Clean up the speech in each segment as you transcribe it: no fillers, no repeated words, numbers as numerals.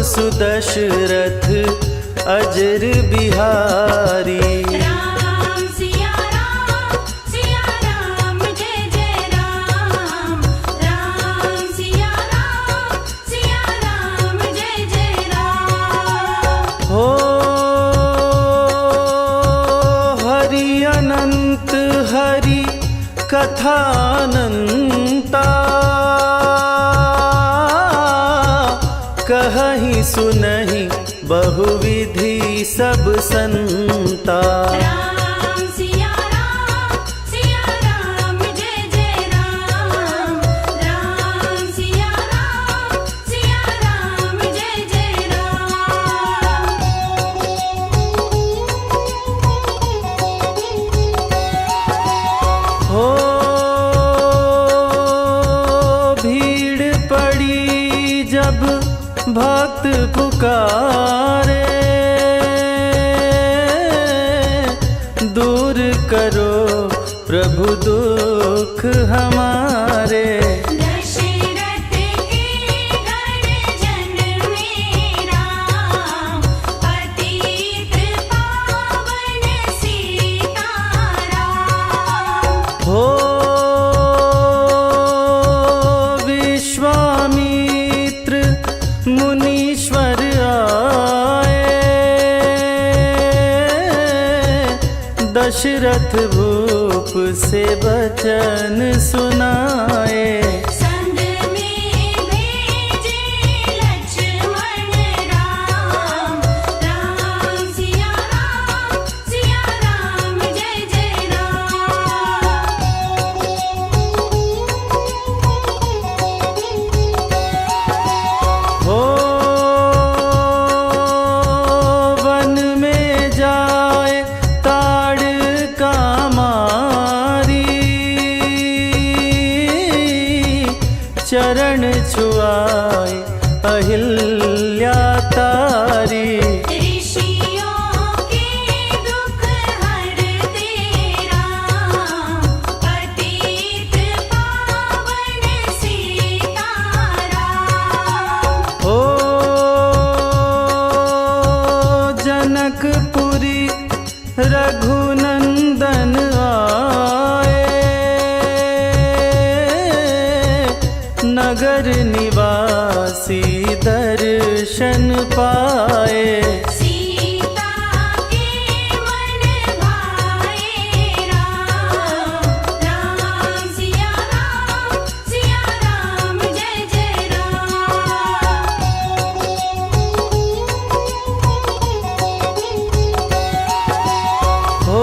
सुदशरथ अजर बिहारी। राम सिया राम जय जय राम। राम सिया राम जय जय राम। हो हरि अनंत हरि कथानंता, कहहि सुनहि बहुविधि सब संता। राम सिया राम जय जय राम। राम सिया राम जय जय राम। हो भीड़ पड़ी जब भक्त पुकारे, दूर करो प्रभु दुख हमारे। दशरथ के घर जन में राम, पतित पावन सीताराम। हो विश्वामित्र मुनीश्वर आए, दशरथ भूप से वचन सुनाए। संग में भेजे लक्ष्मण राम। राम सिया राम जय जय राम। हो वन में जाए ताड़ का मारी, चरण छुआए अहिल्या तारी। ऋषियों के दुख हरते राम, पतित पावन सीताराम। हो जनकपुरी रघुनंदन आए, नगर निवासी दर्शन पाए। सीता के मन भाए राम। राम सिया राम जय जय राम। हो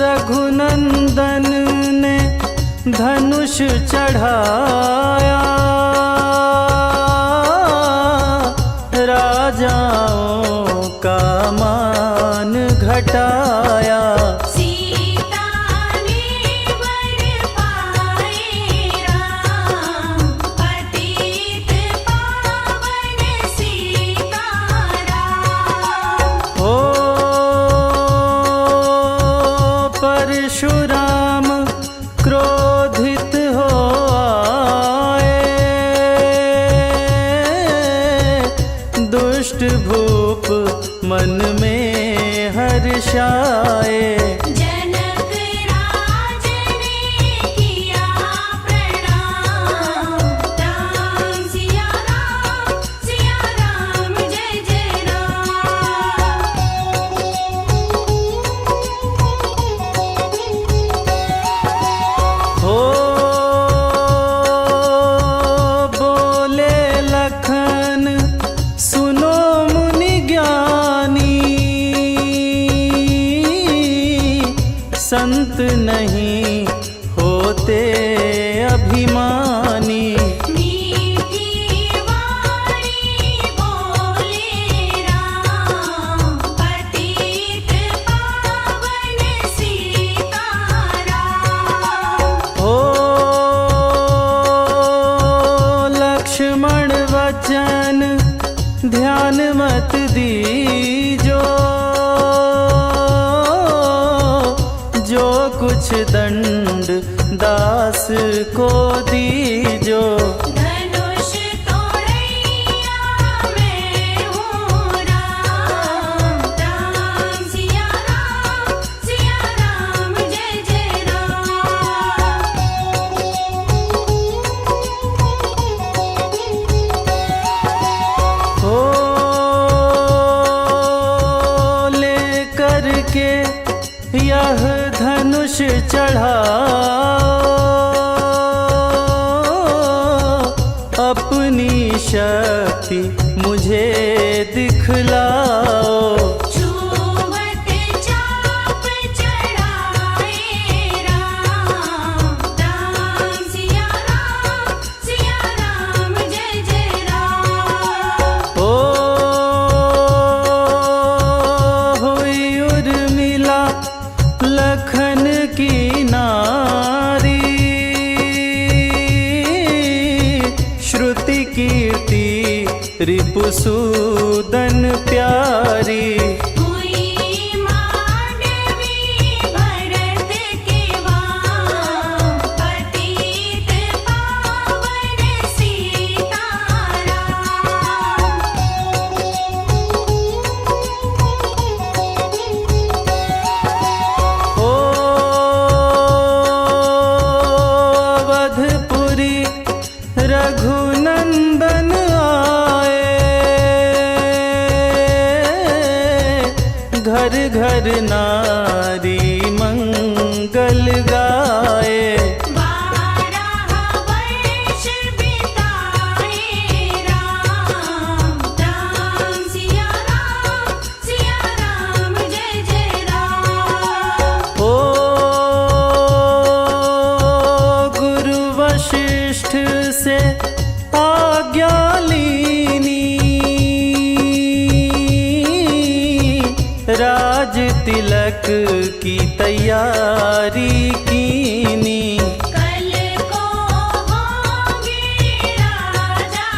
रघुनंदन ने धनुष चढ़ाया, राजाओं का मान घटाया। सीता ने वर पाए राम, पतित पावन सीताराम। हो परशुराम क्रोधित हो आए, दुष्ट भूप मन में हर्षाए। जनक राज ने किया प्रणाम। राम सिया राम जय जय राम। हो बोले लखन सुनो मुनि ज्ञानी, संत नहीं होते अभिमानी। मीठी वाणी बोले राम, पतित पावन सीताराम। हो लक्ष्मण वचन ध्यान मत दीजो, जो कुछ दंड दास को दीजो। धनुष तो शक्ति मुझे दिखलाओ। छूवत चाप चढ़ाए राम, राम सिया राम जय जय राम। ओ हुई उर्मिला लखन की नारी, श्रुति कीर्ति रिपुसूदन प्यारी। हुई मांडवी भरत के वाम, पतित पावन सीताराम। ओ अवधपुरी रघुनंदन आए, घर घर नारी मंगल गाए। 12 वर्ष बिताए राम, राम सिया राम जय जय राम। ओ गुरु वशिष्ठ से आज्ञा लीनी, राज तिलक की तैयारी कीनी। कल को होंगे राजा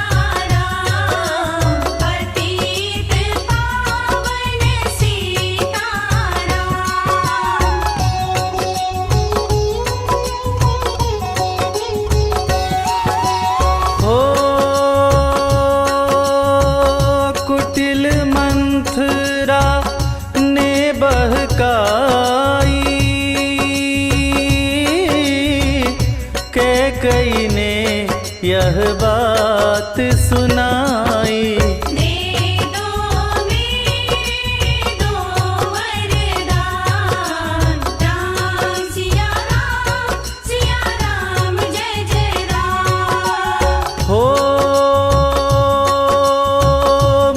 राम, पतित पावन सीताराम। हो कुटिल मंथरा ने बहकाई, कैकई ने यह बात सुनाई। दे दो मेरे दो वरदान, राम सिया राम जय जय राम। हो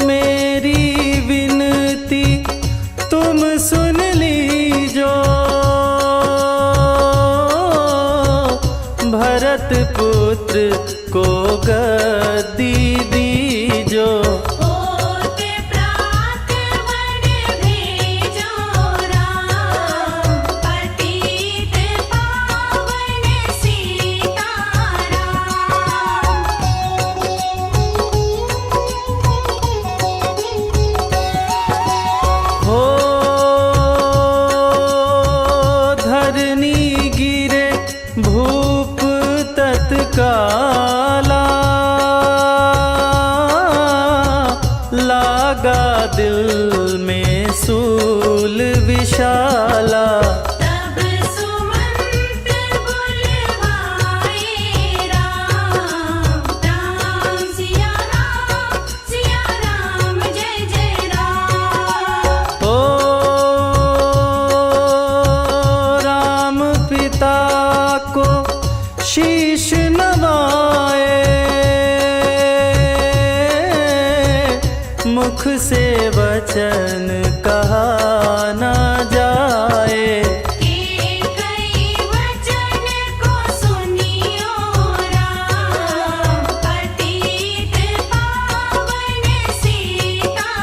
मेरी विनती तुम सुन लीजो, भरत पुत्र को गद्दी दीजो। होत प्रात वन भेजो राम, पतित पावन सीताराम। हो धरनी गिरे भूप तत्काला, लागा दिल में सूल विशाला। तब सुमंत बुलवाए राम, राम सिया राम जय जय राम। ओ राम पिता को शीश नवाए, मुख से वचन कहा न जाए। के कई वचन को सुनियो राम, पतित पावन सीताराम।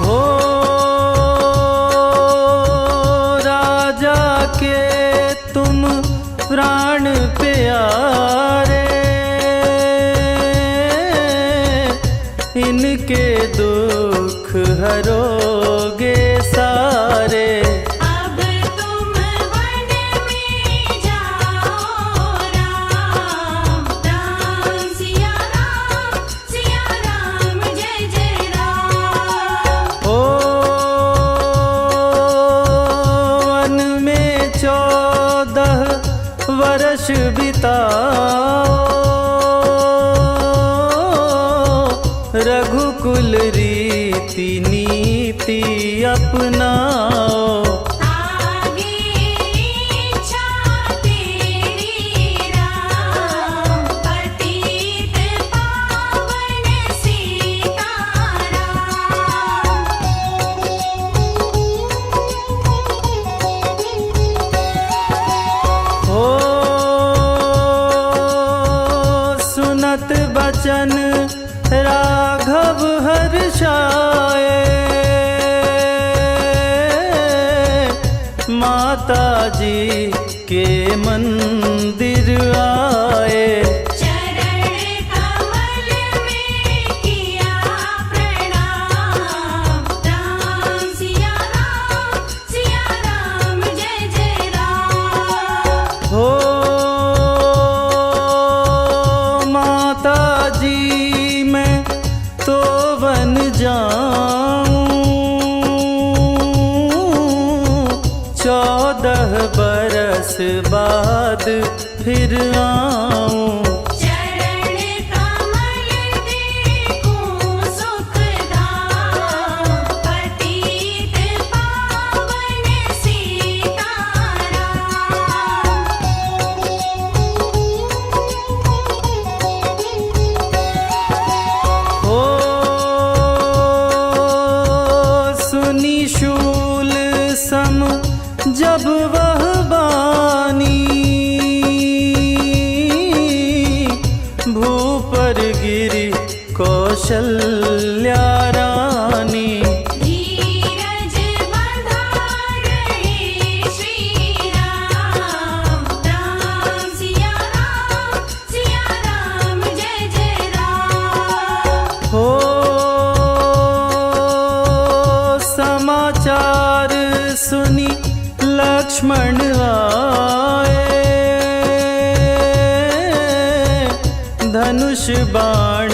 हो राजा के तुम प्राण प्यारे, इनके दुख हरोगे सारे। अब तुम वन में जाओ राम, राम सिया राम जय जय राम। ओ वन में 14 वर्ष बिताओ, रघुकुल रीति नीति अपनाओ। आगे बचन राघव हर्षाए, माता जी के मंदिर आए। चरण कमल में किया प्रणाम, राम सिया राम जय जय राम। हो माता जी मैं तो बन जाऊं, 14 बरस बाद फिर आऊं। चरण कमल देखूं सुखधाम, पतित पावन सीताराम। हो सुनी शूल सम जब वह बानी, भूपर गिरी कौशल्या रानी। धीरज बंधा रहे श्री राम, राम सिया राम जय जय राम। हो समाचार सुनी लक्ष्मण आए, धनुष बाण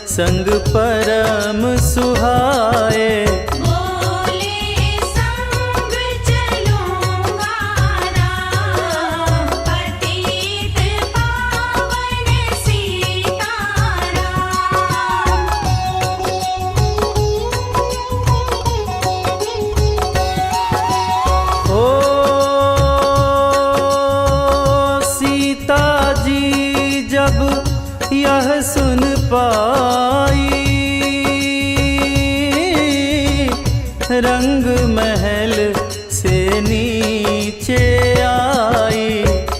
संग परम सुहाए। बोले संग चलूंगा राम, पतित पावन सीताराम। ओ सीता जी जब यह सुन पाई, रंग महल से नीचे आई।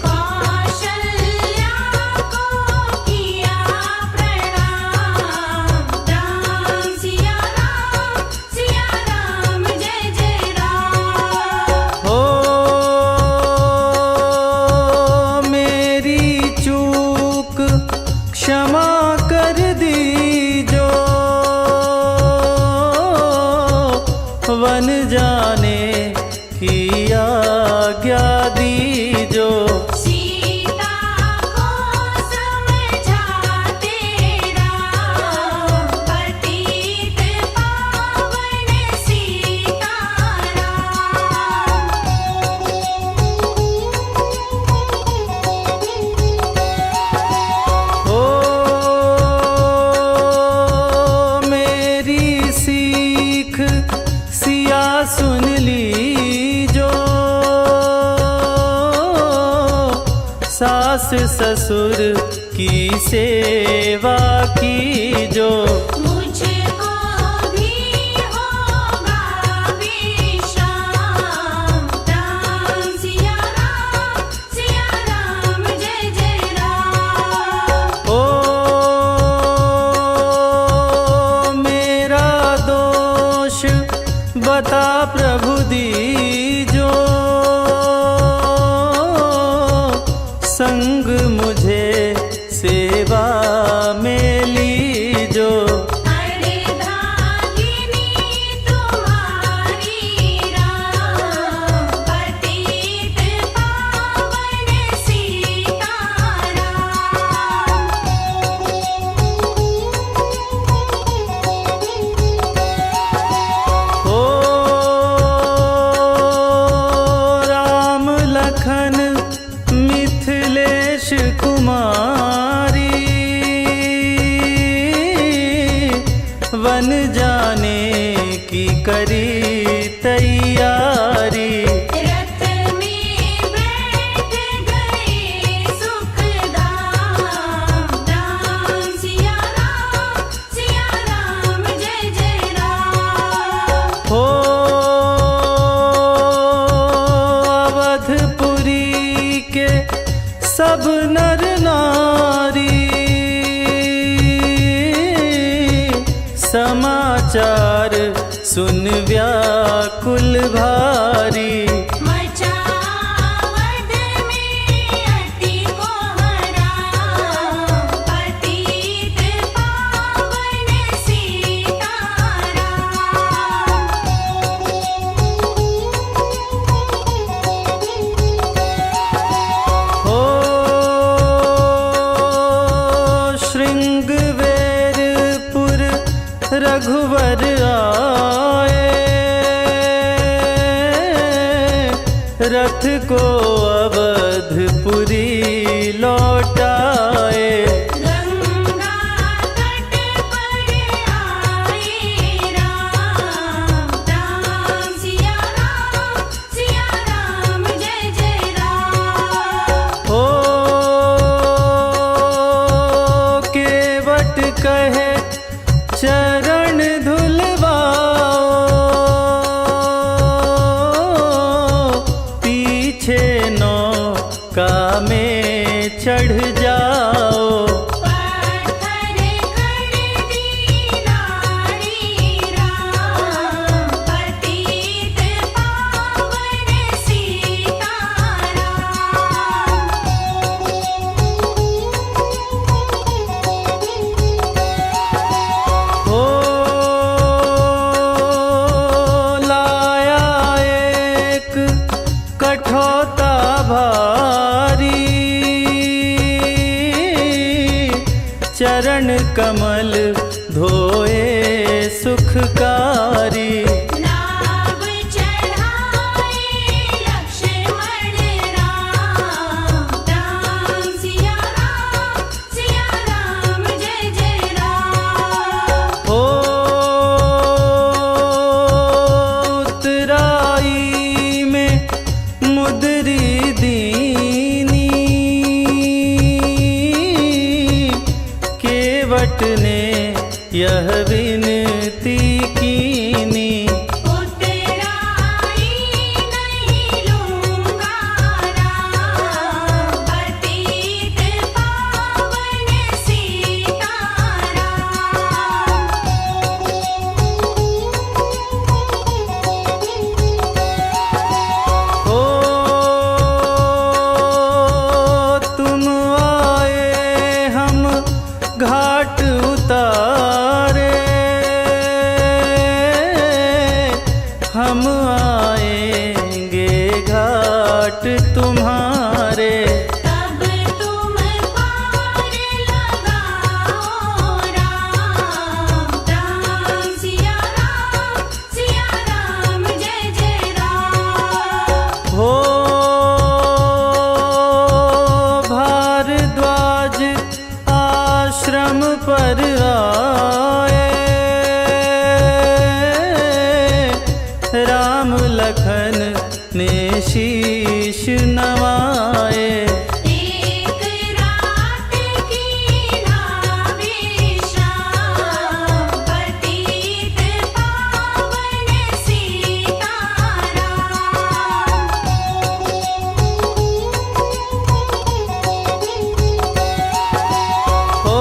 कौशल्या को किया प्रणाम, राम सिया राम जय जय राम। हो मेरी चूक क्षमा कर दीजो, वन जाने की आज्ञा दीजो। सीता को समझाते राम, पतित पावन सीताराम। ओ मेरी सीख सिया सुन लीजो, सास ससुर की सेवा कीजो। मुझको भी होगा विश्राम, राम सिया राम जय जय राम। ओ मेरा दोष बता प्रभु दीजो, संग मुझे सेवा में लीजो। अर्धांगिनी तुम्हारी राम, पतित पावन सीताराम। ओ राम लखन मिथिलेश कुमारी, वन जाने की करी तैयारी। रथ में बैठ गए सुखधाम, राम सिया राम जय जय राम। हो अवधपुरी के सब नर नारी, पुकार सुन व्याकुल भारी। मचावद में अति को हरा, पतित पावन सीताराम। हो श्रृंगवेरपुर रघुवर आए, रथ को अवधपुरी लौटाए। गंगा तट पर आए राम, राम सिया राम जय जय राम। हो केवट कहे चरण धुलवाओ, पीछे नौका में चढ़ जाओ। पत्थर खड़ दीनारी राम, पतित पावन सीताराम। हो लाया एक कठौता भारी, चरण कमल धोए सुखकारी। नाव चढ़ाए लक्ष्मण राम, राम सिया राम जय जय राम। हो उतराई में मुदरी दीनी, केवट ने यह विनती कीनी। उतराई नहीं लूँगा राम, पतित पावन सीताराम। हो तुम आए हम घाट उतारे, हम आएंगे घाट तुम्हारे। तब तुम पार लगाओ राम, राम सिया राम जय जय राम। हो भारद्वाज आश्रम पर आए, राम लखन ने शीश नवाए। एक रात की नाविश्राम, पतित पावन सीताराम। हो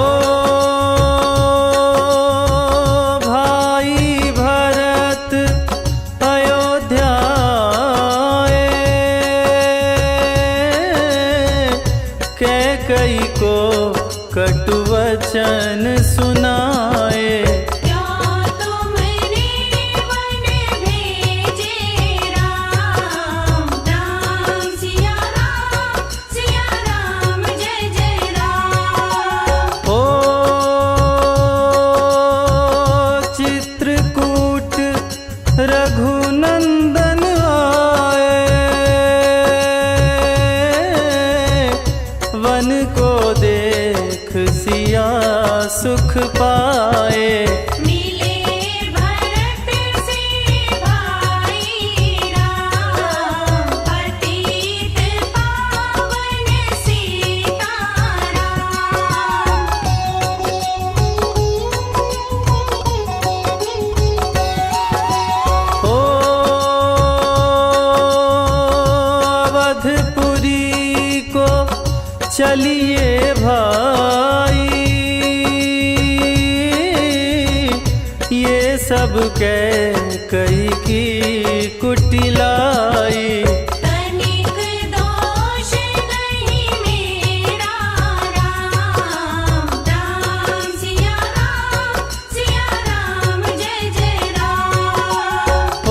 भाई भरत अयोध्या आए, कैकई को कटु वचन सुनाए। क्यों तुमने वन भेजे राम, राम सिया राम जय जय राम। हो चित्रकूट रघुनंदन आए, वन को देख सिया सुख पाए। मिले भरत से भाई राम, पतित पावन सीताराम। हो अवधपुरी को चलिए भाई, ये सब कैकई की कुटिलाई। तनिक दोष नहीं मेरा राम राम सिया राम जय जय राम। ओ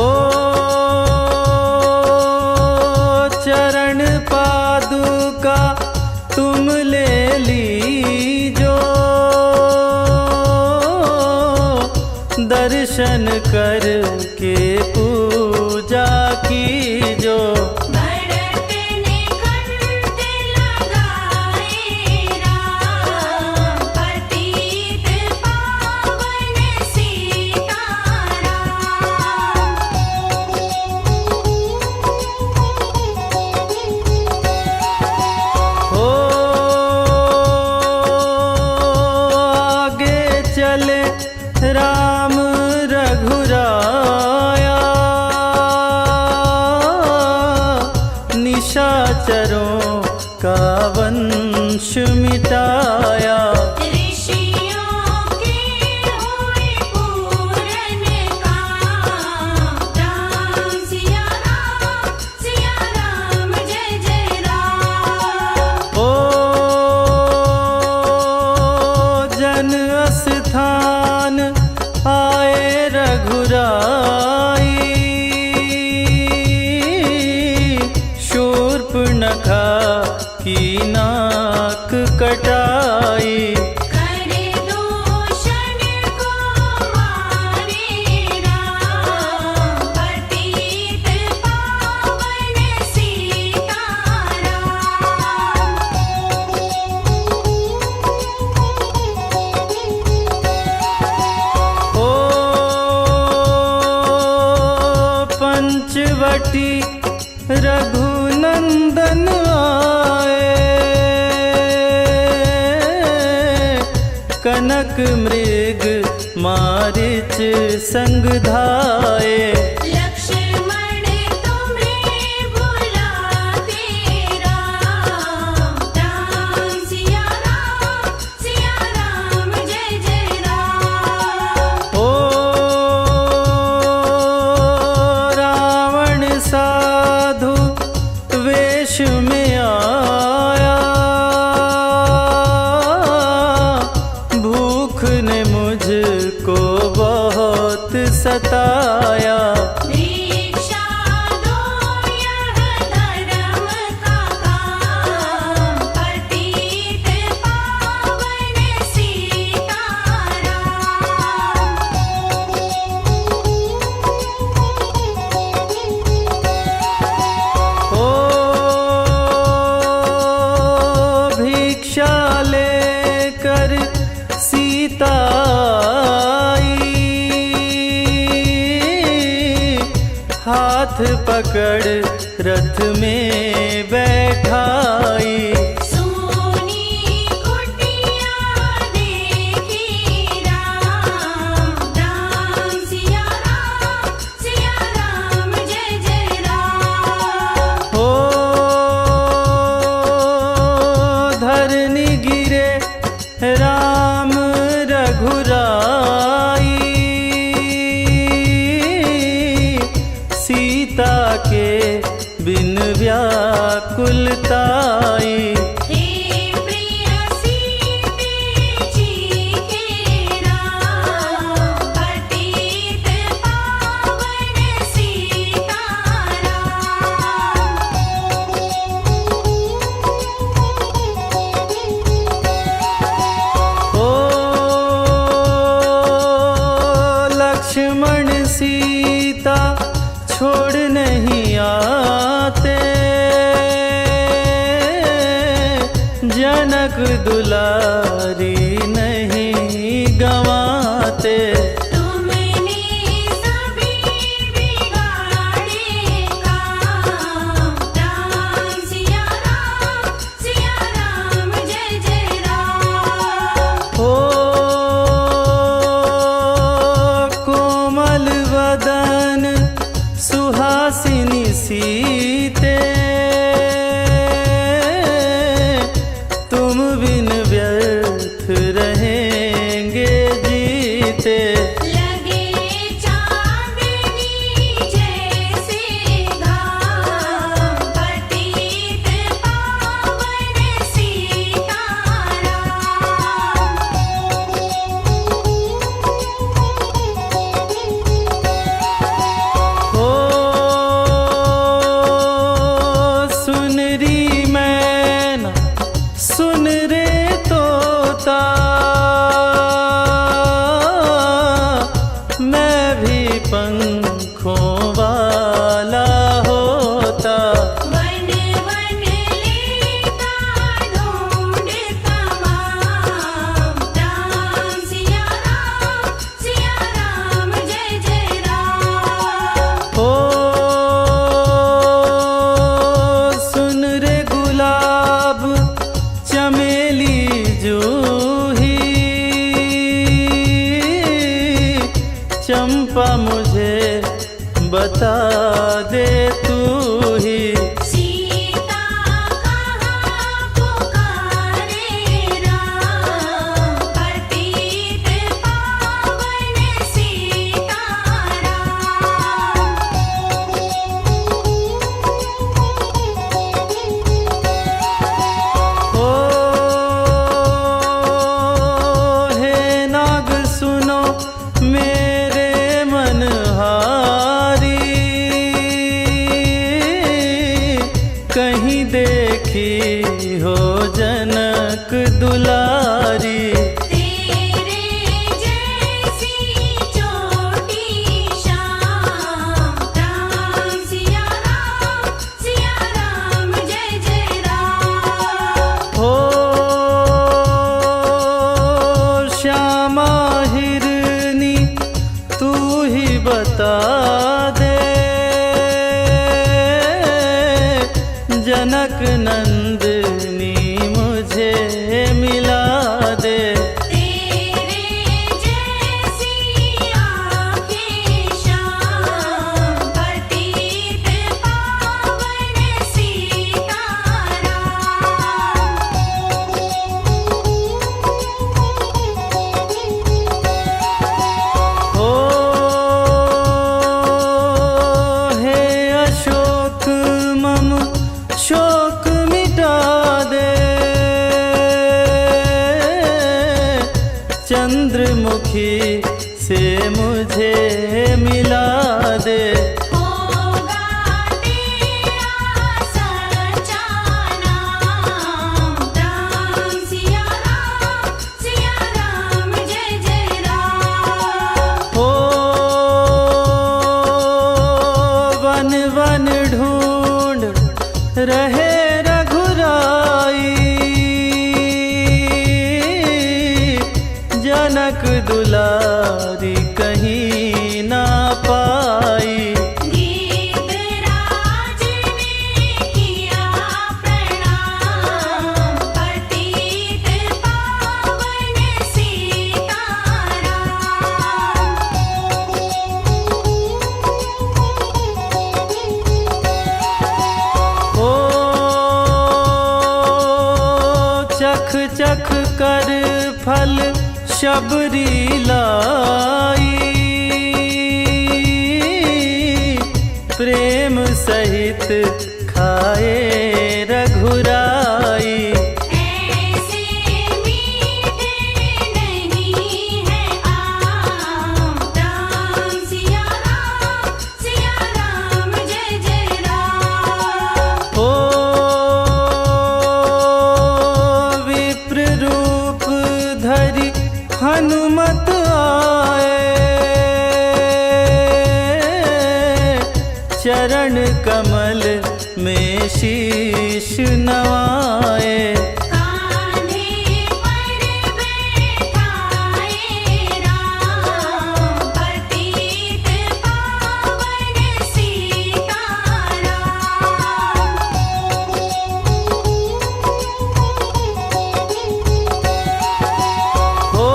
चरण पादुका तुम ले लीजो, दर्शन करके पूजा कीजो। भरत ने कंठ लगाए राम, पतित पावन सीताराम। हो आगे चले राम रघुराया, निशाचरों का वंश मिटाया। ऋषियों के हुए पूरन काम, राम सिया राम जय जय राम। ओ जन स्थान आए रघुराई, शूर्पणखा की नाक कटाई। कर दूषण को मारे राम, पतित पावन सीताराम। ओ पंचवटी रघुनंदन आए, कनक मृग मारिच संग धाये। लक्ष्मण तुम्हें बुलाते राम, राम सिया राम जय जय राम। ओ रावण साधु वेश में आया, भूख ने मुझको बहुत सताया। भिक्षा दो यह धर्म का काम, पतित पावन सीताराम। ओ भिक्षा लेकर सीता आई, हाथ पकड़ रथ में बैठाई। सोनी कुटिया देखी राम, राम सिया राम जय जय राम। ओ धरनी गिरे राम रघुराई, सीता के बिन व्याकुलताई। हे प्रिय सीते जी के राम, पतित पावन सीताराम। ओ लक्ष्मण सीता छोड़ नहीं आते, जनक दुलारी नहीं गंवाते। तुमने सभी बिगाड़े काम, राम सिया राम जय जय राम। ओ कोमल वदन सुहासिनी सीते, तुम बिन व्यर्थ रहेंगे जीते। लगे चार सुखों वाला होता। वन वन लेता ढूंढ तमाम, राम सिया राम जय जय राम। ओ सुन रे गुलाब चमेली जूही, चंपा मुझे बता दे तू ही। सीता कहाँ पुकारे राम, पतित पावन सीताराम। ओ हे नाग सुनो मेरे मनहारी, कहीं देखी हो जनक दुलारी। तेरे जैसी चोटी शाम, राम सिया राम जय जय राम। हो श्यामा हिरनी तू ही बता दे, जनक नंदनी मुझे मिला दे। तेरे जैसी आँखें शाम, पतित पावन सीताराम। ओ हे अशोक मम शोक मिटा दे, चंद्रमुखी से मुझे मिला दे। होगा तेरा सच्चा नाम, राम सिया राम जय जय राम। ओ वन वन ढूंढ रहे रघुराई, जनक दुलारी कहीं ना पाई। गीतराज ने किया प्रणाम, पतित पावन सीताराम। ओ चख चख कर फल शबरी लाई, प्रेम सहित खाए रघुराई। ऐसे मीठे नहीं है आम, राम सिया राम जय जय राम। ओ विप्र रूप धरि हनुमत आए, चरण कमल में शीश नवाए। कान्हे पर बैठाए राम, पतित पावन सीताराम। ओ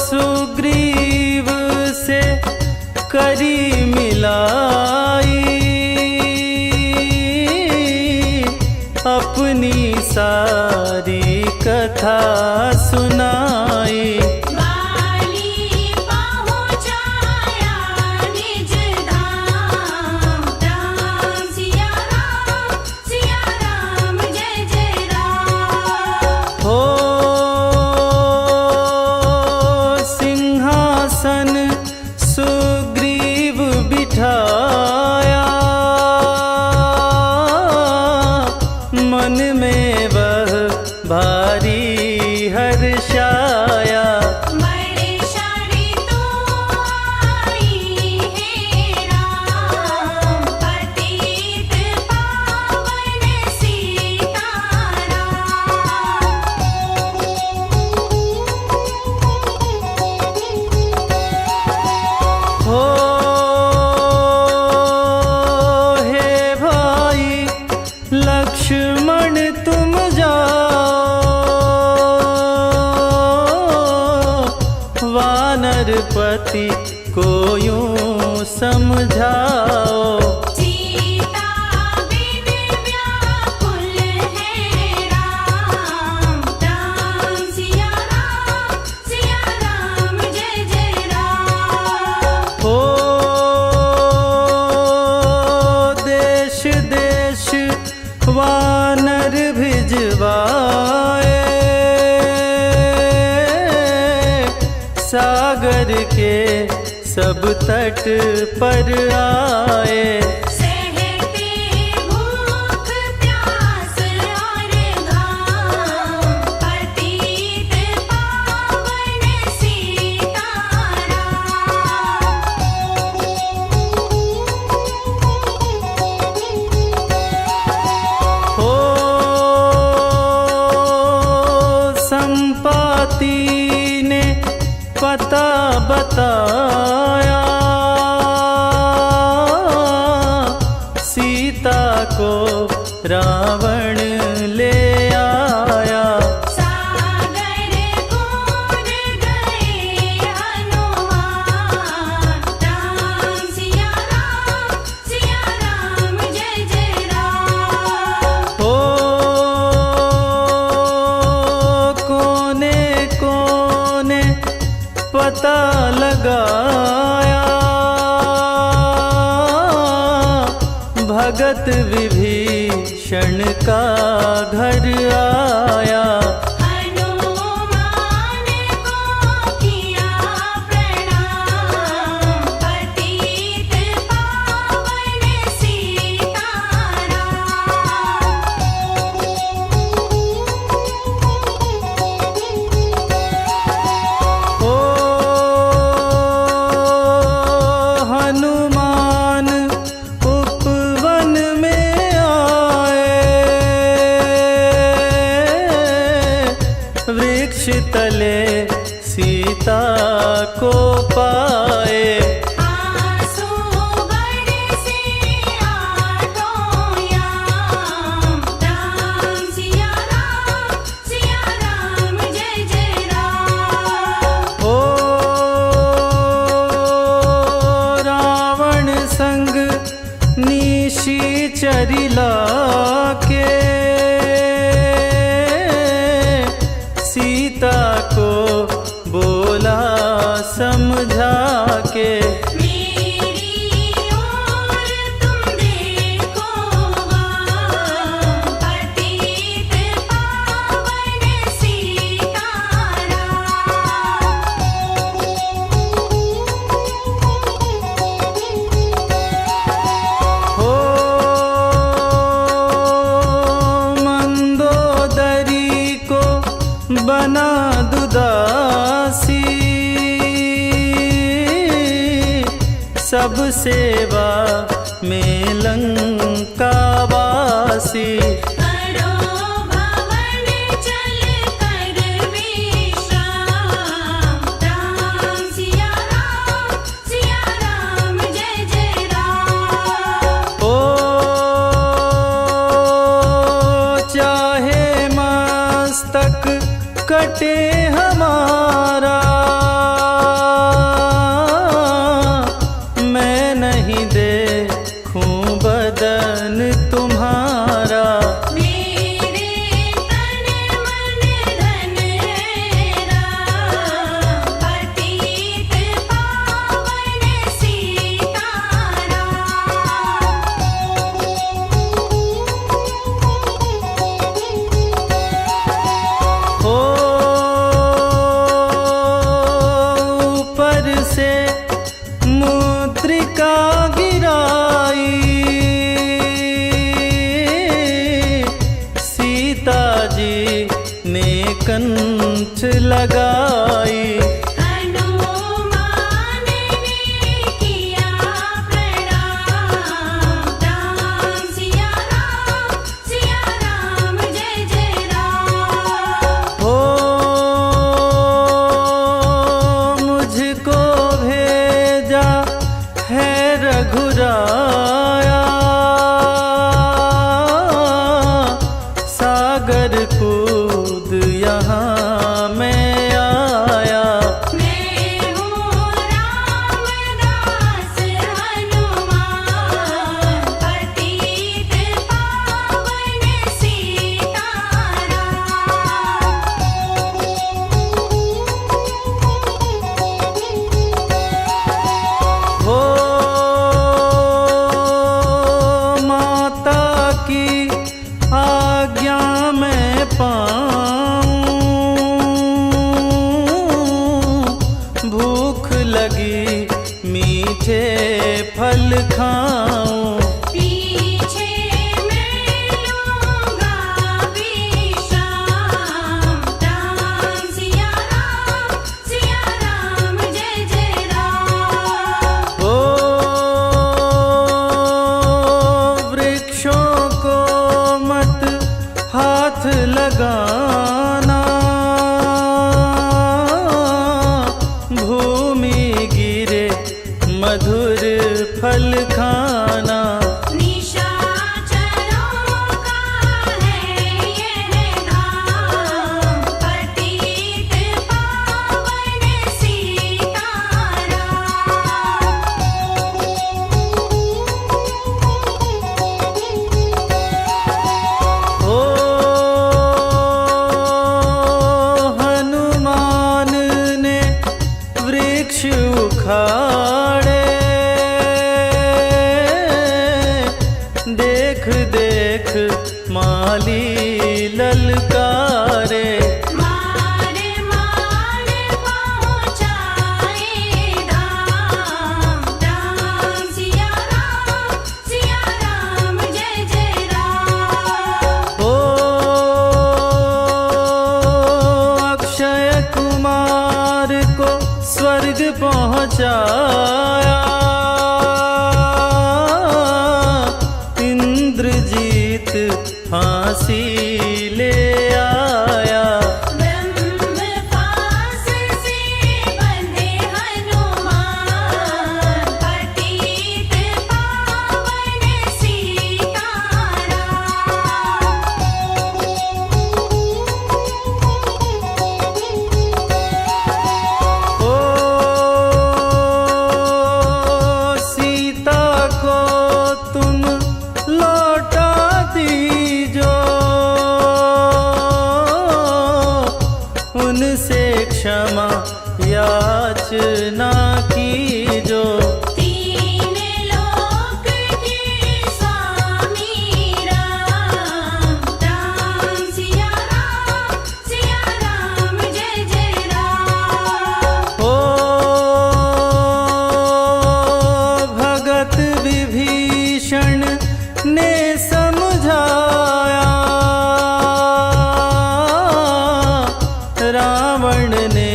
सुग्रीव से करी मिलाई, अपनी सारी कथा सुनाई। बाली पहुँचाया निज धाम, राम सिया राम जय जय राम। हो सिंहासन सुग्रीव बिठाया, मन में वह भारी हर पति को यूं समझाओ। सीता बिन व्याकुल है राम, राम सिया राम जय जय राम। हो देश देश वानर भिजवाए, सागर के सब तट पर आए। सहते भूख प्यास और घाम, पतित पावन सीताराम। हो संपाति ने पता बताया, सीता को रावण ले आया। सागर कूद गए हनुमान, राम सिया राम जय जय राम। हो कोने कोने पता लगाया, भगत विभीषण का घर आया। हनुमान को किया प्रणाम, पतित पावन सीताराम। ओ हनुमान उपवन में आए, वृक्ष तले सीता को पाए। आंसू बरसे आँखों याम, राम सिया राम जय जय राम। ओ रावण संग निशाचरिला के, सीता को बोला समझा के। मेरी ओर तुम देखो वहाँ, पतित पावन सीताराम। हो मंदोदरी को बना दुदासी, सब सेवा में लंकावासी। करो भवन चल कर विश्राम, राम सिया राम जय जय राम। ओ चाहे मस्तक कटे हमारा, मैं नहीं देखूं बदन तुम्हारा। मेरे तन मन धन है राम, पतित पावन सीताराम। हो ऊपर से मुद्रिका गिराई, सीता जी ने कंठ लगाई। हनुमान ने किया प्रणाम, राम सिया राम जय जय राम। हो मुझको भेजा है रघुराया, सागर कूद यहाँ मैं मीठे फल खाऊं। पीछे मैं लूँगा विश्राम। राम सिया राम जय जय राम। ओ वृक्षों को मत हाथ लगाना, भूमि गिरे मधुर फल खाना। निशाचरों का है यह धाम, पतित पावन सीताराम। ओ हनुमान ने वृक्ष उखाड़े, देख देख माली ललकारे। मार मार पहुँचाए धाम। राम सिया राम जय जय राम। ओ अक्षय कुमार को स्वर्ग पहुँचाया, इंद्रजीत फांसी ले आया। ब्रह्म पास से बंधे हनुमान, पतित पावन सीताराम। ओ सीता को तुम लौटा दीजो, उनसे क्षमा याचना कीजो। तीन लोक के स्वामी राम। राम सिया राम जय जय राम। ओ भगत विभीषण ने समझाया, रावण ने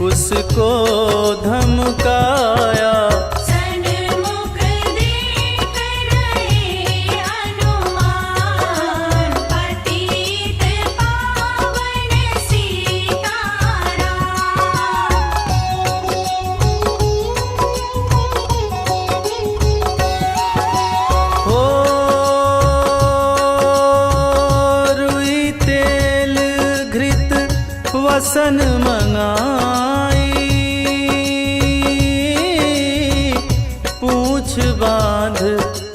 उसको धमकाया। सन्मुख देख रहे हनुमान, पतित पावन सीताराम। ओ रुई तेल घृत वसन मंगाई, पूछ बांध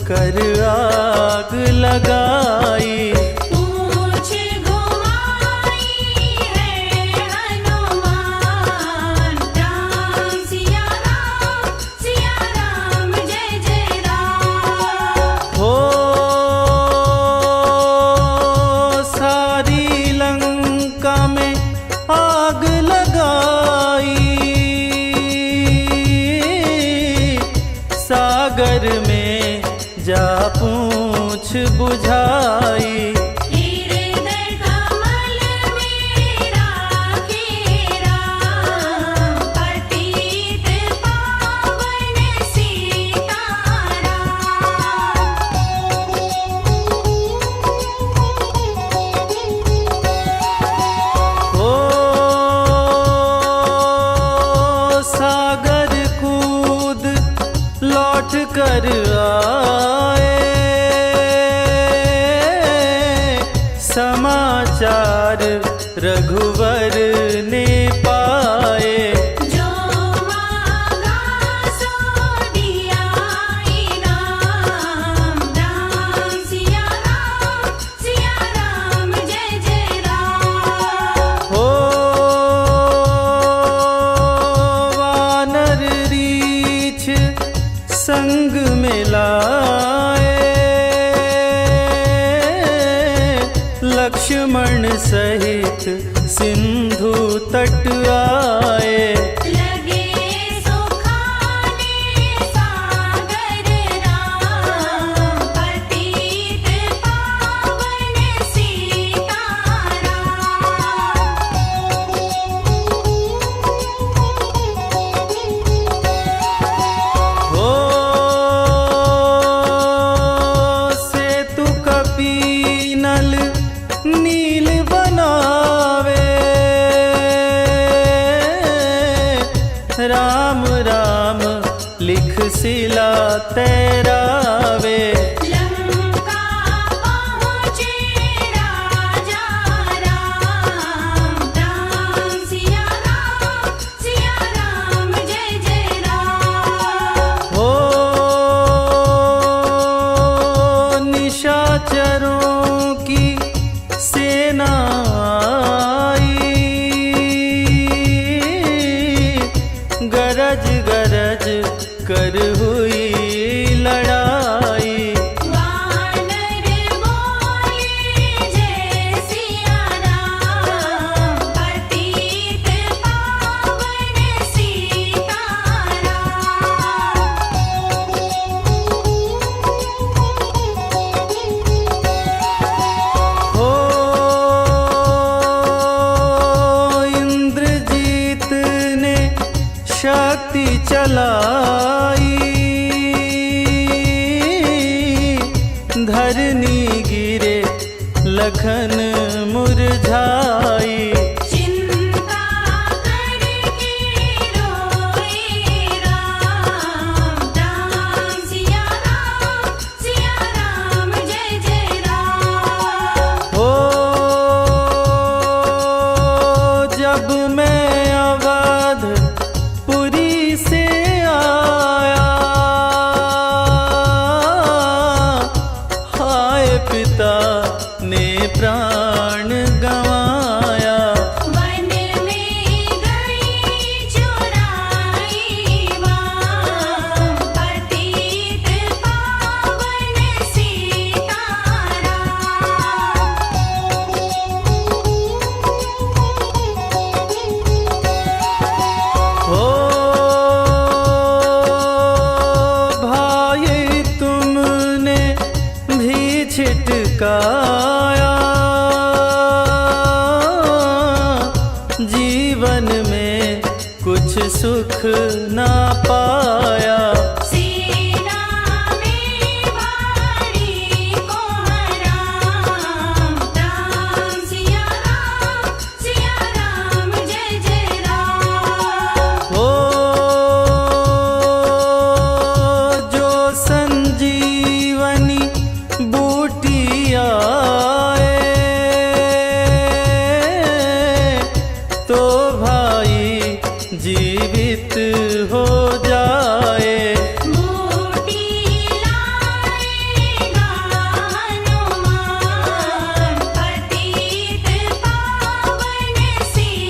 कर आग लगाई। पूछ घुमाई है हनुमान। राम सिया राम जय जय राम। हो सारी लंका में आग लगाई, सागर में जा पूछ बुझाई। हृदय कमल में राखे राम, पतित पावन सीताराम। ओ सागर कूद लौट कर आए, समाचार रघुवर ने पाए। जो मांगा सो दिया इनाम। राम सिया राम जय जय राम। हो वानर रीछ संग मिलाए, लक्ष्मण सहित सिंधु तट आए। लगे सुखाने शिला तैरावे। लंका पहुँचे राजा राम, राम सिया राम जय जय राम। हो निशाचरों की सेना आई, गरज गरज कर हुई लड़ाई। वानर बोले जय सिया राम, पतित पावन सीताराम। हो इंद्रजीत ने शक्ति चलाई, धरनी गिरे लखन मुरझाई। चिंता करके रोए राम, राम सिया राम जय जय राम। हो जब मैं अवधपुरी से आया, हाय पिता ने प्राण गंवाया। वन में गई चुराई वाम, पतित पावन सीताराम। हो भाई तुमने भी छिटकाया, जीवन में कुछ सुख ना पाया। सेना में भारी को हराम, राम सिया राम जय जय राम। हो जो संजीवनी बूटी आए, तो भाई जीवित हो जाए। बूटी लाएगा हनुमान, पतित पावन सीताराम।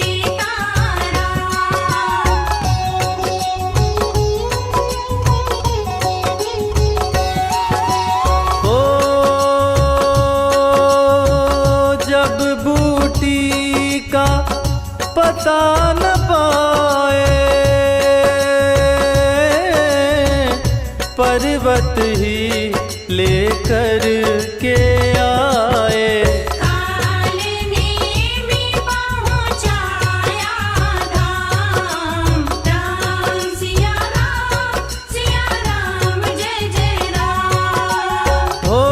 हो जब बूटी का पता न पाए, पर्वत ही लेकर के आए। काल ने भी पहुँचाया धाम, राम सिया राम जय जय राम। हो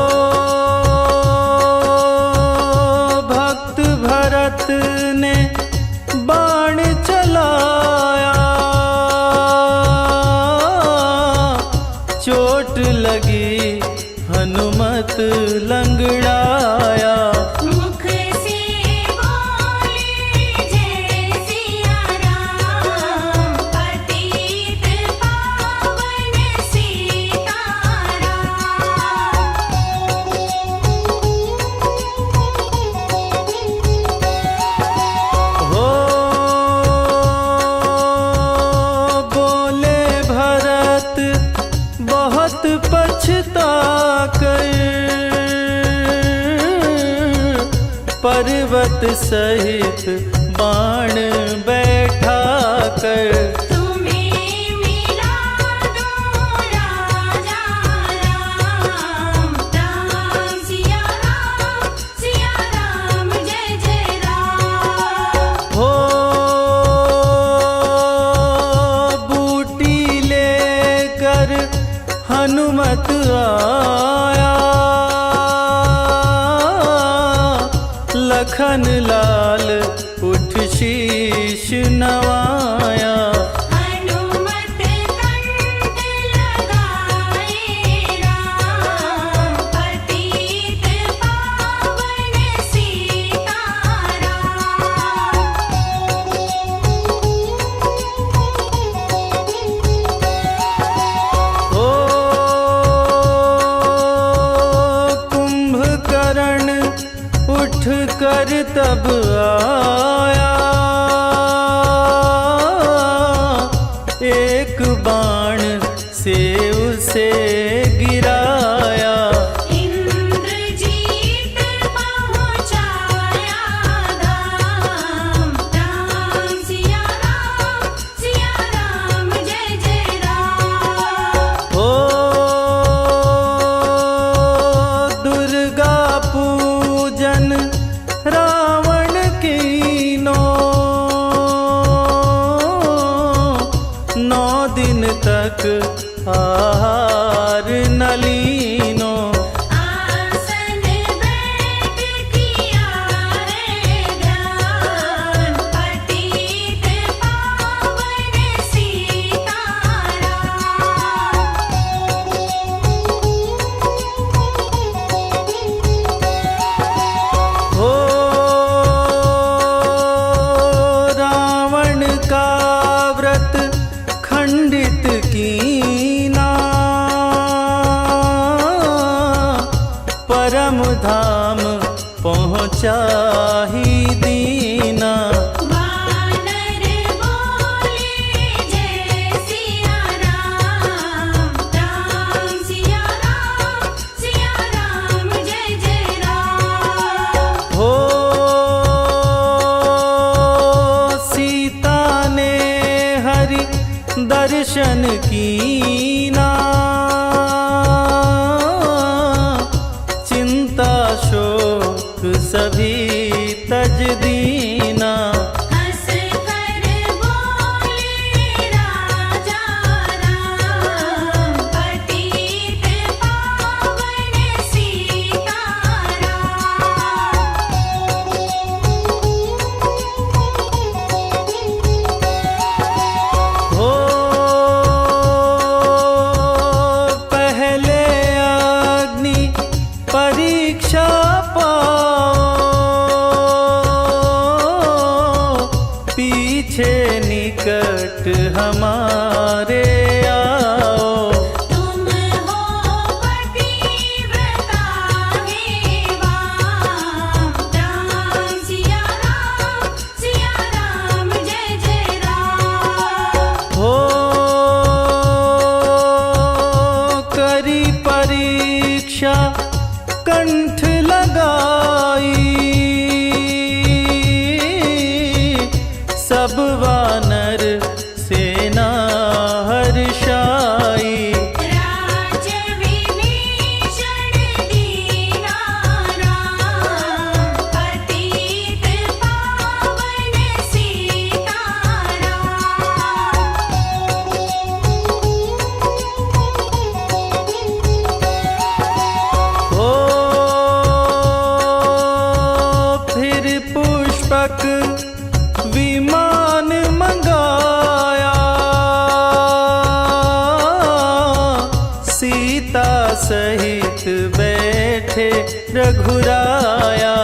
भक्त भरत ने बाण चलाया, चोट लगी हनुमत लंगड़ाया। मुख से बोले जय सिया राम, पतित पावन सीताराम। हो बोले भरत बहुत पछता कर, पर्वत सहित बाण बैठा कर। तुम्हें मिला दो राजा राम, राम सिया राम जय जय राम। हो बूटी लेकर हनुमत आया, लखन लाल उठ शीश नवाया। हनुमत कंठ लगा तब आया, एक बाण से उसे गिराया। इंद्रजीत पहुँचाया धाम, राम सिया राम जय जय राम। ओ दुर्गा पूजन रावण कीनो, 9 दिन तक आहार न लीनो। आसन बैठ किया रे ध्यान, पतित पावन सीताराम। हो रावण का व्रत खंडित कीना, परम धाम पहुँचा ही दीना। वानर बोले जय सिया राम, राम सिया राम जय जय राम। हो सीता ने हरि दर्शन कीना, चिंता शोक सभी तज दीना। हंस कर बोले राजा राम, पतित पावन सीताराम। हो पहले अग्नि परीक्षा पाओ, पीछे निकट हमारे आओ। तुम हो पतिव्रता हेवाम, राम सिया राम जय जय राम। हो करी परीक्षा कंठ लगाई, सब वानर सेना हर्षाई। राज विभीषण दीना राम, पतित पावन सीताराम। हो फिर पुष्पक विमान मंगाया, सीता सहित बैठे रघुराया।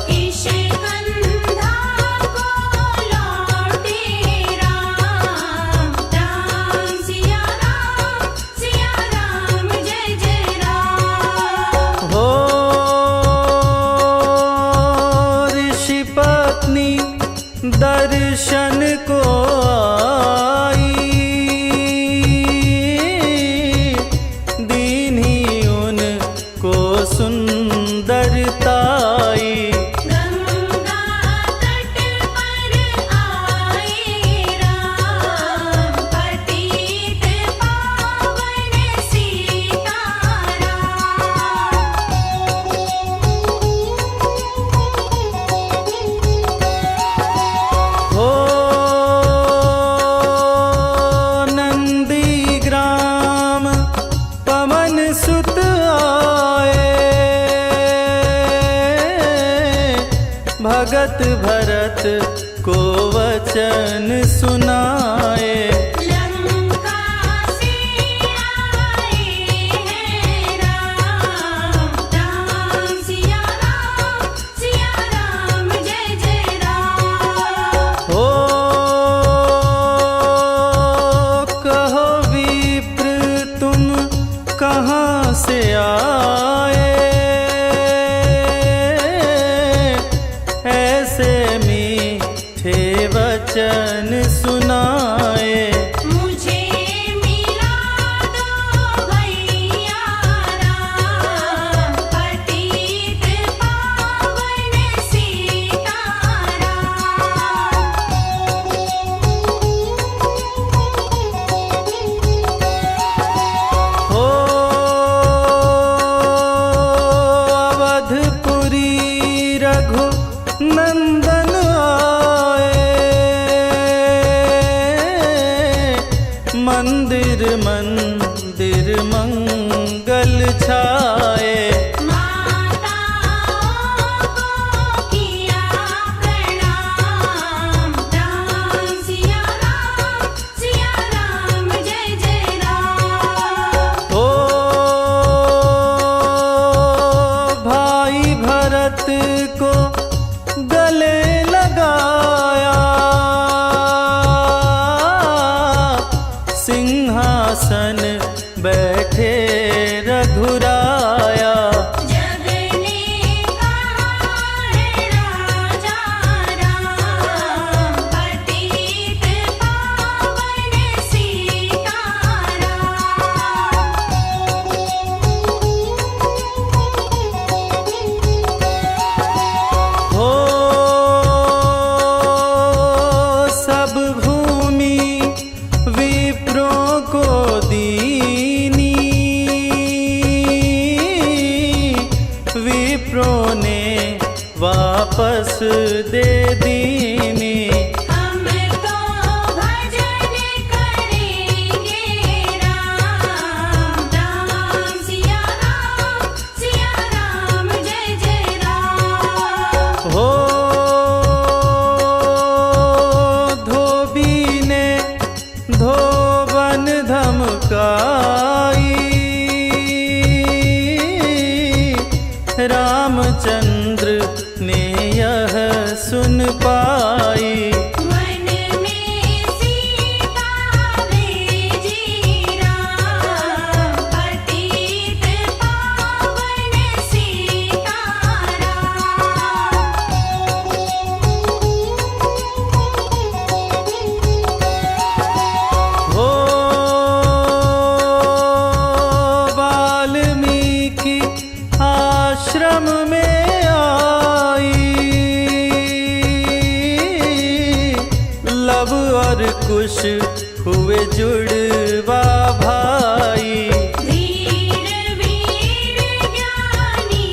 किष्किंधा को लौटे राम, राम सिया राम जय जय राम। हो ऋषि पत्नी दर्शन को आई, दीन्ही उनको सुंदरताई। गंगा तट पर आए राम, पतित पावन सीताराम। हो नंदीग्राम पवन सुत आए, भगत भरत को वचन सुनाए। लंका से आए हैं राम, राम सिया राम जय जय राम। हो कहो विप्र तुम कहाँ से आए, मंगल छाए। माताओं को किया प्रणाम, राम सिया राम जय जय राम। ओ भाई भरत को गले लगाया, सिंहासन बैठे रघुराया। जग ने कहा है राजा राम, पतित पावन सीताराम। हो सब भूमि विप्रों को दीनी, विप्रों ने वापस दे दीनी। हम तो भजन करेंगे राम, राम सिया राम जय जय राम। हो धोबी ने धोबन धमकाई, रामचंद्र ने यह सुन पाई। मन में सीता भेजी राम, पतित पावन सीताराम। हो वाल्मीकि आश्रम में आई, लव और कुश हुए जुड़वा भाई। धीर वीर ज्ञानी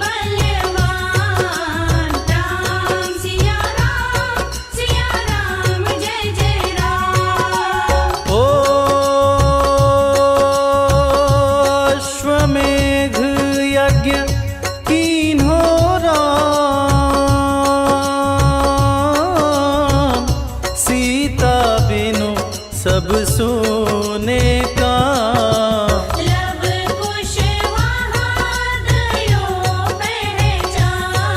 बलवान, राम सिया राम जय जय राम। ओ अश्वमेघ यज्ञ कीन्हो राम, सीता बिनु सब सोने का। लब कुश वहाँ गयो पहचान,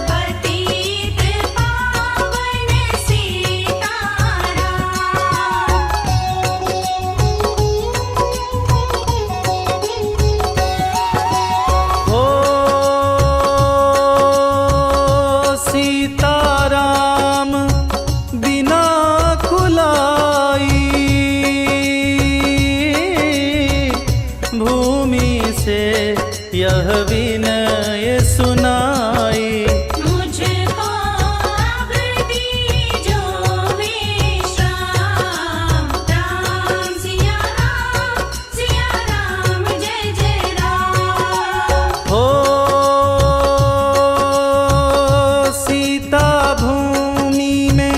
पतित पावन सीताराम। हो सीताराम बिना कुलाई, भूमि से यह विनय सुनाई। मुझको अब दीजो विश्राम, राम सिया राम जय जय राम। हो सीता भूमि में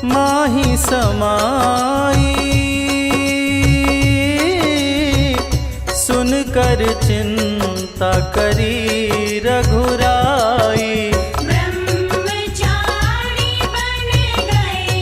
माही समाई, सुनकर चिंता करी रघुराई।